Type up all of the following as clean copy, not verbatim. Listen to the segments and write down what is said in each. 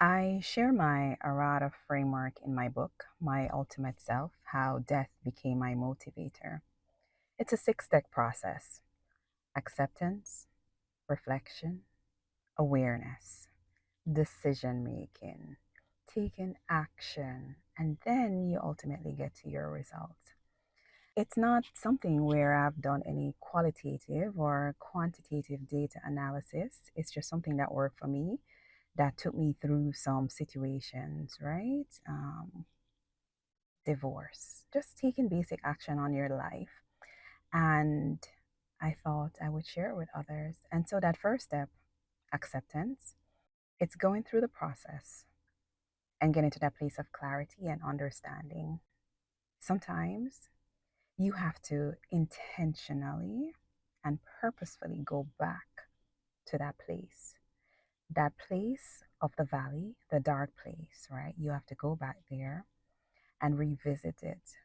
I share my Arata framework in my book, My Ultimate Self: How Death Became My Motivator. It's a six-step process: acceptance, reflection, awareness, decision making, taking action, and then you ultimately get to your results. It's not something where I've done any qualitative or quantitative data analysis. It's just something that worked for me, that took me through some situations, right? Divorce, just taking basic action on your life. And I thought I would share it with others. And so that first step, acceptance, it's going through the process and getting to that place of clarity and understanding. Sometimes you have to intentionally and purposefully go back to that place of the valley, the dark place, right? You have to go back there and revisit it.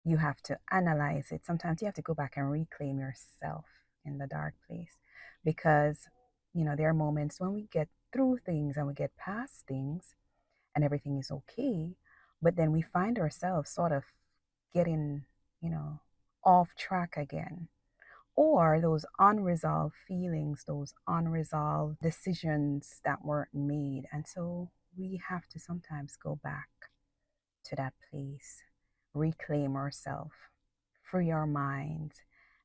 You have to analyze it. Sometimes you have to go back and reclaim yourself in the dark place because, there are moments when we get through things and we get past things and everything is okay, but then we find ourselves sort of getting, you know, off track again, or those unresolved feelings, those unresolved decisions that weren't made. And so we have to sometimes go back to that place, reclaim ourselves, free our minds,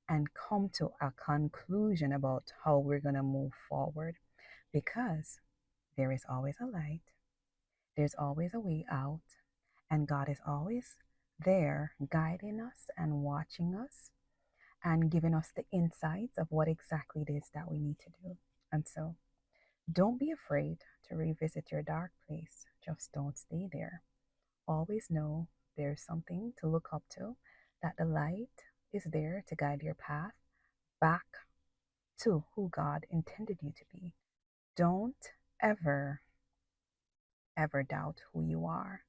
and come to a conclusion about how we're going to move forward, because there is always a light, there's always a way out, and God is always there guiding us and watching us and giving us the insights of what exactly it is that we need to do. And so don't be afraid to revisit your dark place. Just don't stay there. Always know there's something to look up to, that the light is there to guide your path back to who God intended you to be. Don't ever, ever doubt who you are.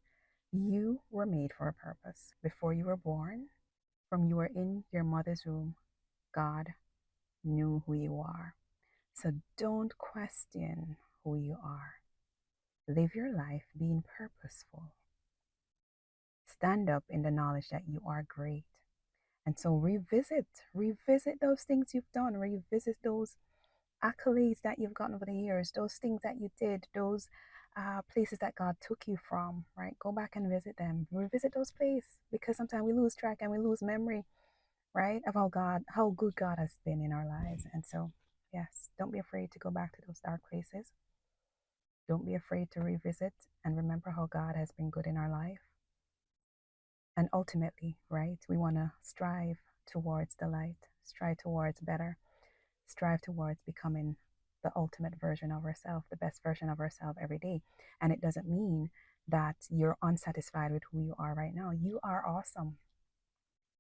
You were made for a purpose. Before you were born, from you were in your mother's womb, God knew who you are. So don't question who you are. Live your life being purposeful. Stand up in the knowledge that you are great. And so revisit those things you've done, revisit those accolades that you've gotten over the years, those things that you did, those places that God took you from, right? Go back and visit them, revisit those places, because sometimes we lose track and we lose memory, right? Of how good God has been in our lives. And so, yes, don't be afraid to go back to those dark places. Don't be afraid to revisit and remember how God has been good in our life. And ultimately, right, we want to strive towards the light, strive towards better, strive towards becoming the ultimate version of ourselves, the best version of ourselves every day. And it doesn't mean that you're unsatisfied with who you are right now. You are awesome,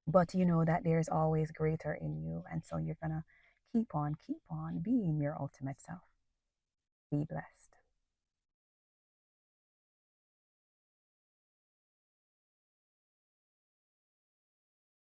but you know that there's always greater in you. And so you're going to keep on being your ultimate self. Be blessed.